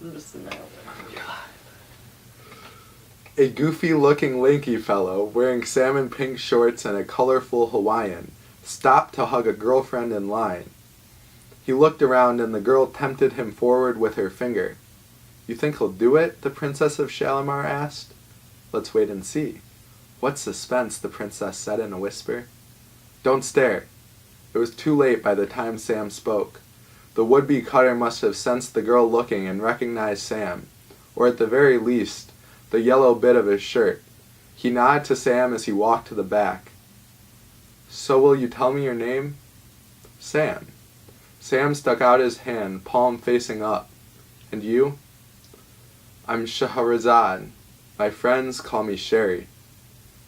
I'm just nailed it. A goofy-looking lanky fellow, wearing salmon pink shorts and a colorful Hawaiian, stopped to hug a girlfriend in line. He looked around and the girl tempted him forward with her finger. "You think he'll do it?" the Princess of Shalimar asked. "Let's wait and see." "What suspense," the princess said in a whisper. "Don't stare." It was too late by the time Sam spoke. The would-be cutter must have sensed the girl looking and recognized Sam, or at the very least, the yellow bit of his shirt. He nodded to Sam as he walked to the back. "So will you tell me your name?" "Sam." Sam stuck out his hand, palm facing up. "And you?" "I'm Shahrazad. My friends call me Sherry."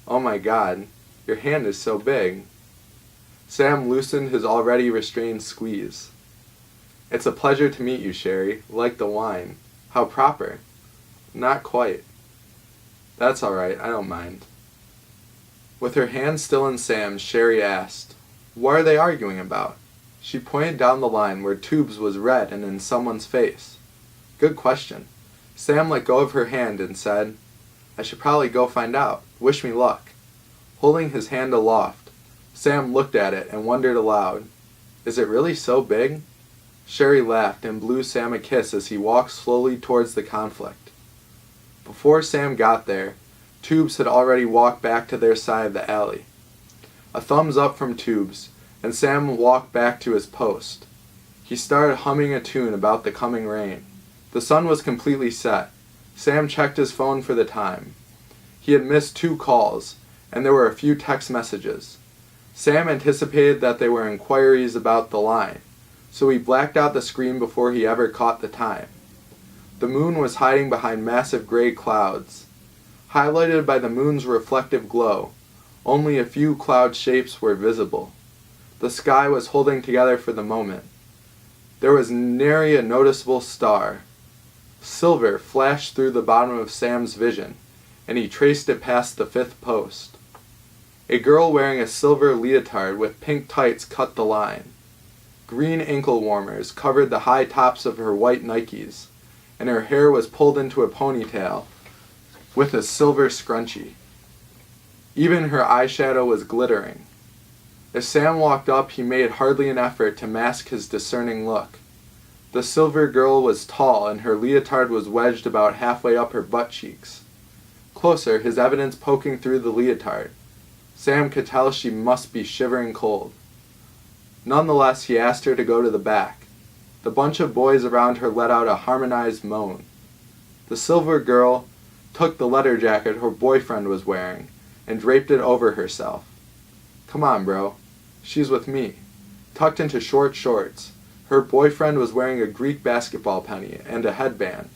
"Oh my God, your hand is so big." Sam loosened his already restrained squeeze. "It's a pleasure to meet you, Sherry. Like the wine. How proper." "Not quite." "That's all right, I don't mind." With her hand still in Sam's, Sherry asked, "What are they arguing about?" She pointed down the line where Tubes was red and in someone's face. "Good question." Sam let go of her hand and said, "I should probably go find out. Wish me luck." Holding his hand aloft, Sam looked at it and wondered aloud, "Is it really so big?" Sherry laughed and blew Sam a kiss as he walked slowly towards the conflict. Before Sam got there, Tubes had already walked back to their side of the alley. A thumbs up from Tubes, and Sam walked back to his post. He started humming a tune about the coming rain. The sun was completely set. Sam checked his phone for the time. He had missed 2 calls, and there were a few text messages. Sam anticipated that they were inquiries about the line, so he blacked out the screen before he ever caught the time. The moon was hiding behind massive gray clouds. Highlighted by the moon's reflective glow, only a few cloud shapes were visible. The sky was holding together for the moment. There was nary a noticeable star. Silver flashed through the bottom of Sam's vision, and he traced it past the 5th post. A girl wearing a silver leotard with pink tights cut the line. Green ankle warmers covered the high tops of her white Nikes, and her hair was pulled into a ponytail with a silver scrunchie. Even her eyeshadow was glittering. As Sam walked up, he made hardly an effort to mask his discerning look. The silver girl was tall, and her leotard was wedged about halfway up her butt cheeks. Closer, his evidence poking through the leotard, Sam could tell she must be shivering cold. Nonetheless, he asked her to go to the back. The bunch of boys around her let out a harmonized moan. The silver girl took the leather jacket her boyfriend was wearing and draped it over herself. "Come on, bro. She's with me." Tucked into short shorts, her boyfriend was wearing a Greek basketball penny and a headband.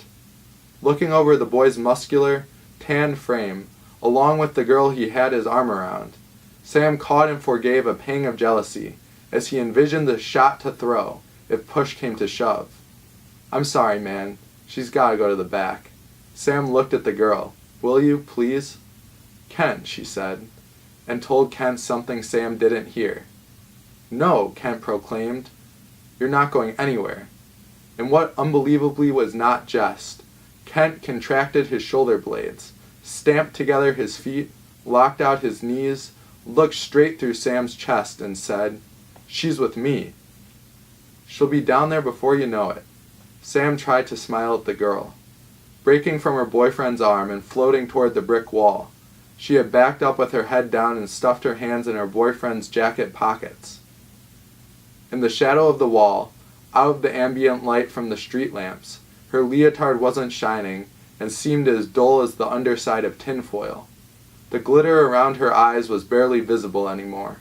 Looking over the boy's muscular, tanned frame, along with the girl he had his arm around, Sam caught and forgave a pang of jealousy as he envisioned the shot to throw if push came to shove. "I'm sorry, man. She's gotta go to the back." Sam looked at the girl. "Will you, please?" "Kent," she said, and told Kent something Sam didn't hear. "No," Kent proclaimed. "You're not going anywhere." And what unbelievably was not jest, Kent contracted his shoulder blades, stamped together his feet, locked out his knees, looked straight through Sam's chest, and said, "She's with me." "She'll be down there before you know it." Sam tried to smile at the girl. Breaking from her boyfriend's arm and floating toward the brick wall, she had backed up with her head down and stuffed her hands in her boyfriend's jacket pockets. In the shadow of the wall, out of the ambient light from the street lamps, her leotard wasn't shining and seemed as dull as the underside of tinfoil. The glitter around her eyes was barely visible anymore.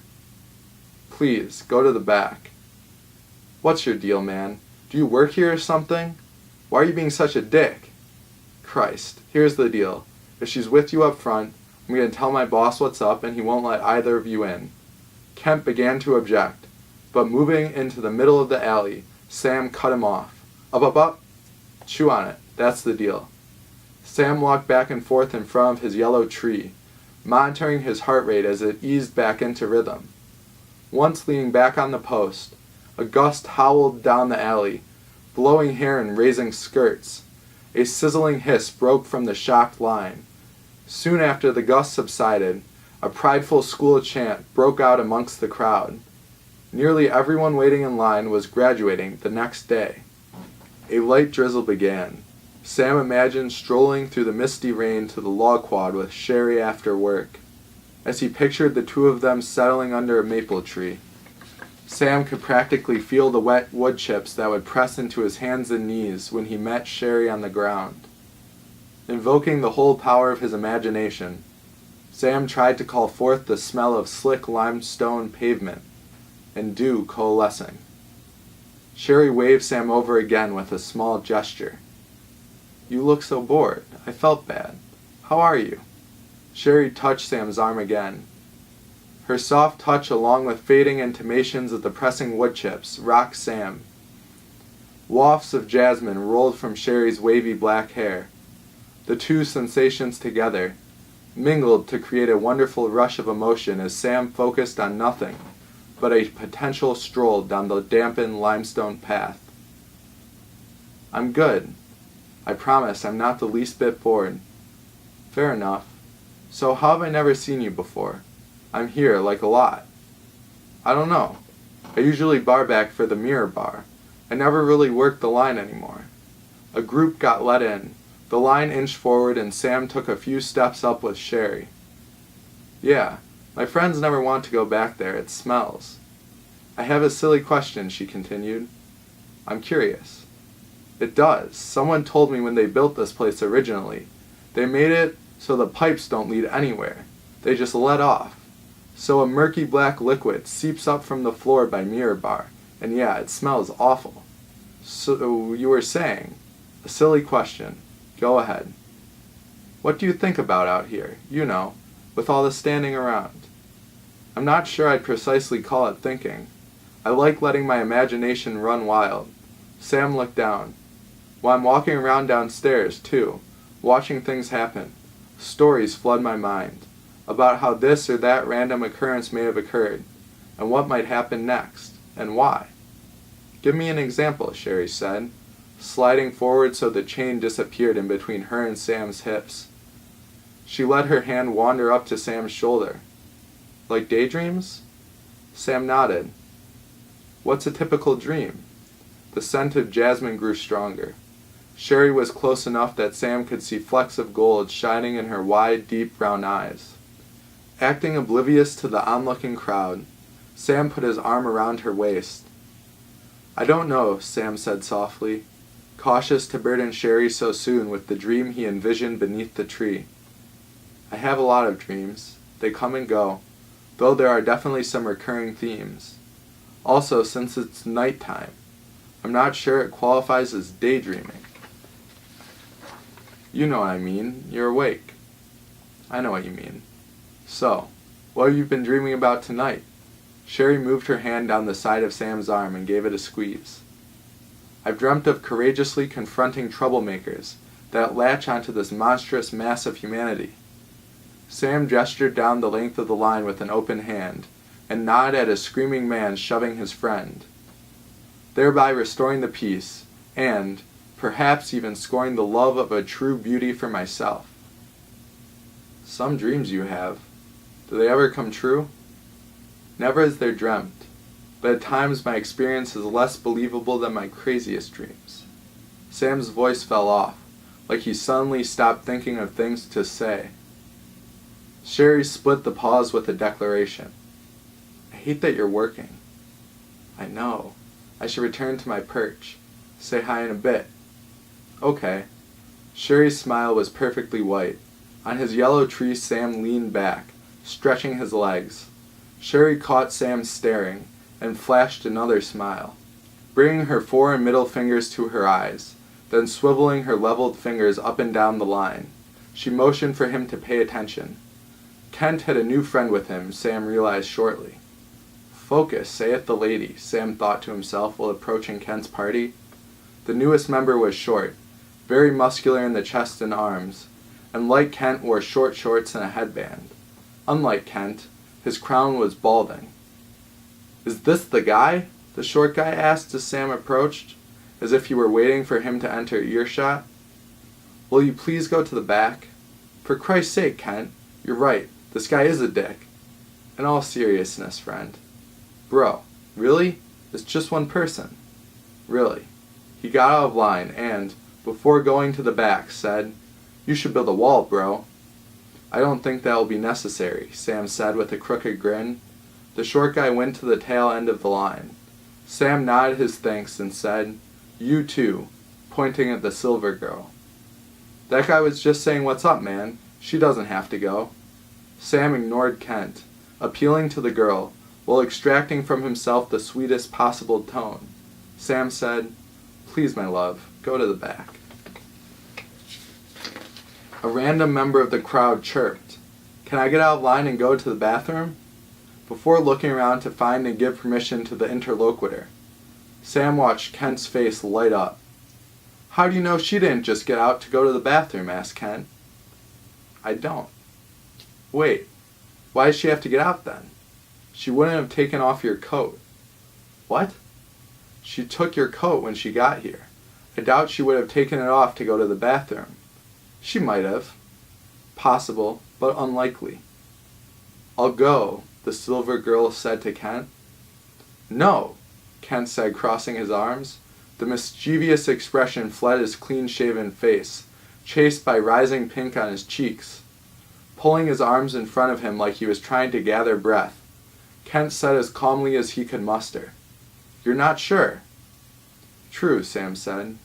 "Please, go to the back." "What's your deal, man? Do you work here or something? Why are you being such a dick?" "Christ, here's the deal. If she's with you up front, I'm going to tell my boss what's up and he won't let either of you in." Kent began to object, but moving into the middle of the alley, Sam cut him off. Up. Chew on it. That's the deal." Sam walked back and forth in front of his yellow tree, monitoring his heart rate as it eased back into rhythm. Once leaning back on the post, a gust howled down the alley, blowing hair and raising skirts. A sizzling hiss broke from the shocked line. Soon after the gust subsided, a prideful school chant broke out amongst the crowd. Nearly everyone waiting in line was graduating the next day. A light drizzle began. Sam imagined strolling through the misty rain to the log quad with Sherry after work, as he pictured the two of them settling under a maple tree. Sam could practically feel the wet wood chips that would press into his hands and knees when he met Sherry on the ground. Invoking the whole power of his imagination, Sam tried to call forth the smell of slick limestone pavement and dew coalescing. Sherry waved Sam over again with a small gesture. "You look so bored. I felt bad. How are you?" Sherry touched Sam's arm again. Her soft touch, along with fading intimations of the pressing wood chips, rocked Sam. Wafts of jasmine rolled from Sherry's wavy black hair. The two sensations together mingled to create a wonderful rush of emotion as Sam focused on nothing but a potential stroll down the dampened limestone path. "I'm good. I promise I'm not the least bit bored." "Fair enough. So how have I never seen you before? I'm here, like a lot." "I don't know. I usually bar back for the mirror bar. I never really work the line anymore." A group got let in. The line inched forward and Sam took a few steps up with Sherry. "Yeah, my friends never want to go back there. It smells." "I have a silly question," she continued. "I'm curious." "It does. Someone told me when they built this place originally, they made it so the pipes don't lead anywhere. They just let off. So a murky black liquid seeps up from the floor by mirror bar, and yeah, it smells awful." "So you were saying?" "A silly question. Go ahead." "What do you think about out here, you know, with all the standing around?" "I'm not sure I'd precisely call it thinking. I like letting my imagination run wild." Sam looked down. "Well, I'm walking around downstairs, too, watching things happen. Stories flood my mind, about how this or that random occurrence may have occurred, and what might happen next, and why." "Give me an example," Sherry said, sliding forward so the chain disappeared in between her and Sam's hips. She let her hand wander up to Sam's shoulder. "Like daydreams?" Sam nodded. "What's a typical dream?" The scent of jasmine grew stronger. Sherry was close enough that Sam could see flecks of gold shining in her wide, deep brown eyes. Acting oblivious to the onlooking crowd, Sam put his arm around her waist. "I don't know," Sam said softly, cautious to burden Sherry so soon with the dream he envisioned beneath the tree. "I have a lot of dreams. They come and go, though there are definitely some recurring themes. Also, since it's nighttime, I'm not sure it qualifies as daydreaming." "You know what I mean. You're awake." "I know what you mean. So, what have you been dreaming about tonight?" Sherry moved her hand down the side of Sam's arm and gave it a squeeze. "I've dreamt of courageously confronting troublemakers that latch onto this monstrous mass of humanity." Sam gestured down the length of the line with an open hand, and nodded at a screaming man shoving his friend, thereby restoring the peace, and, perhaps even scoring the love of a true beauty for myself. "Some dreams you have. Do they ever come true?" "Never as they're dreamt, but at times my experience is less believable than my craziest dreams." Sam's voice fell off, like he suddenly stopped thinking of things to say. Sherry split the pause with a declaration. "I hate that you're working." "I know. I should return to my perch. Say hi in a bit." "Okay." Sherry's smile was perfectly white. On his yellow tree Sam leaned back, stretching his legs. Sherry caught Sam staring, and flashed another smile. Bringing her fore and middle fingers to her eyes, then swiveling her leveled fingers up and down the line, she motioned for him to pay attention. Kent had a new friend with him, Sam realized shortly. "Focus, saith the lady," Sam thought to himself while approaching Kent's party. The newest member was short, very muscular in the chest and arms, and like Kent wore short shorts and a headband. Unlike Kent, his crown was balding. "Is this the guy?" the short guy asked as Sam approached, as if he were waiting for him to enter earshot. Will you please go to the back? For Christ's sake, Kent, you're right. This guy is a dick. In all seriousness, friend. Bro, really? It's just one person. Really. He got out of line and, before going to the back, said, "You should build a wall, bro." "I don't think that will be necessary," Sam said with a crooked grin. The short guy went to the tail end of the line. Sam nodded his thanks and said, "You too," pointing at the silver girl. "That guy was just saying what's up, man. She doesn't have to go." Sam ignored Kent, appealing to the girl, while extracting from himself the sweetest possible tone. Sam said, "Please, my love, go to the back." A random member of the crowd chirped, "Can I get out of line and go to the bathroom?" Before looking around to find and give permission to the interlocutor, Sam watched Kent's face light up. "How do you know she didn't just get out to go to the bathroom?" asked Kent. "I don't." "Wait, why does she have to get out then? She wouldn't have taken off your coat." "What?" "She took your coat when she got here. I doubt she would have taken it off to go to the bathroom." "She might have." "Possible, but unlikely." "I'll go," the silver girl said to Kent. "No," Kent said, crossing his arms. The mischievous expression fled his clean-shaven face, chased by rising pink on his cheeks. Pulling his arms in front of him like he was trying to gather breath, Kent said as calmly as he could muster, "You're not sure?" "True," Sam said.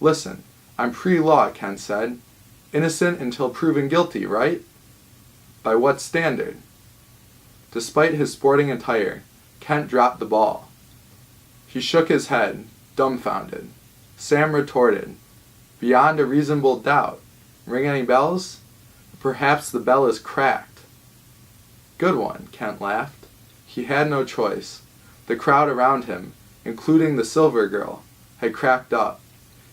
"Listen, I'm pre-law," Kent said. "Innocent until proven guilty, right?" "By what standard?" Despite his sporting attire, Kent dropped the ball. He shook his head, dumbfounded. Sam retorted, "Beyond a reasonable doubt. Ring any bells? Perhaps the bell is cracked." "Good one," Kent laughed. He had no choice. The crowd around him, including the silver girl, had cracked up.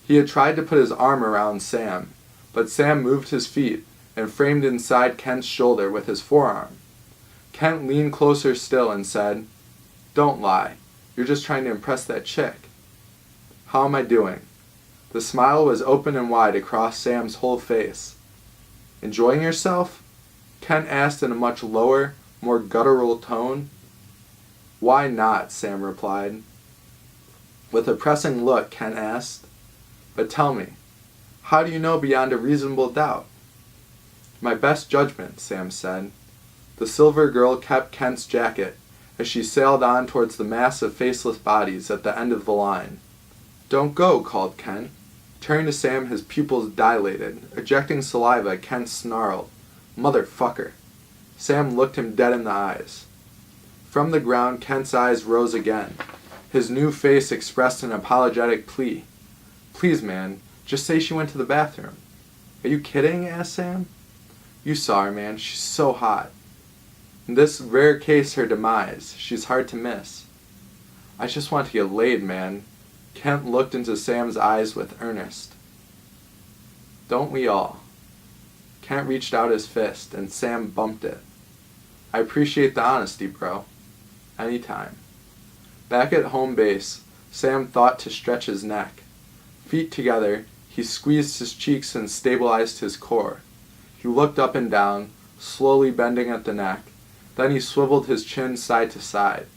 He had tried to put his arm around Sam, but Sam moved his feet and framed inside Kent's shoulder with his forearm. Kent leaned closer still and said, "Don't lie. You're just trying to impress that chick." "How am I doing?" The smile was open and wide across Sam's whole face. "Enjoying yourself?" Kent asked in a much lower, more guttural tone. "Why not?" Sam replied. With a pressing look, Kent asked, "But tell me, how do you know beyond a reasonable doubt?" "My best judgment," Sam said. The silver girl kept Kent's jacket as she sailed on towards the mass of faceless bodies at the end of the line. "Don't go," called Kent. Turning to Sam, his pupils dilated. Ejecting saliva, Kent snarled, "Motherfucker." Sam looked him dead in the eyes. From the ground, Kent's eyes rose again. His new face expressed an apologetic plea. "Please, man, just say she went to the bathroom." "Are you kidding?" asked Sam. "You saw her, man. She's so hot. In this rare case her demise, she's hard to miss." "I just want to get laid, man." Kent looked into Sam's eyes with earnest. "Don't we all?" Kent reached out his fist, and Sam bumped it. "I appreciate the honesty, bro. Anytime." Back at home base, Sam thought to stretch his neck. Feet together, he squeezed his cheeks and stabilized his core. He looked up and down, slowly bending at the neck. Then he swiveled his chin side to side.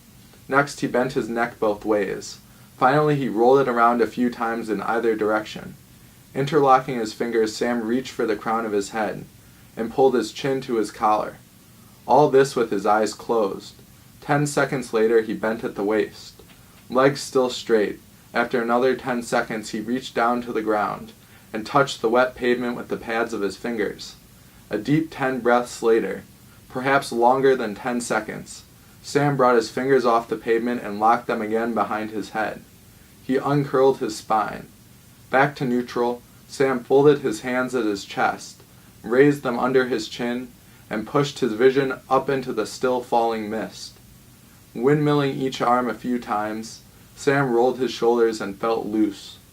Next he bent his neck both ways. Finally he rolled it around a few times in either direction. Interlocking his fingers, Sam reached for the crown of his head and pulled his chin to his collar. All this with his eyes closed. 10 seconds later he bent at the waist. Legs still straight. After another 10 seconds he reached down to the ground and touched the wet pavement with the pads of his fingers. A deep 10 breaths later, perhaps longer than 10 seconds, Sam brought his fingers off the pavement and locked them again behind his head. He uncurled his spine. Back to neutral, Sam folded his hands at his chest, raised them under his chin, and pushed his vision up into the still falling mist. Windmilling each arm a few times, Sam rolled his shoulders and felt loose.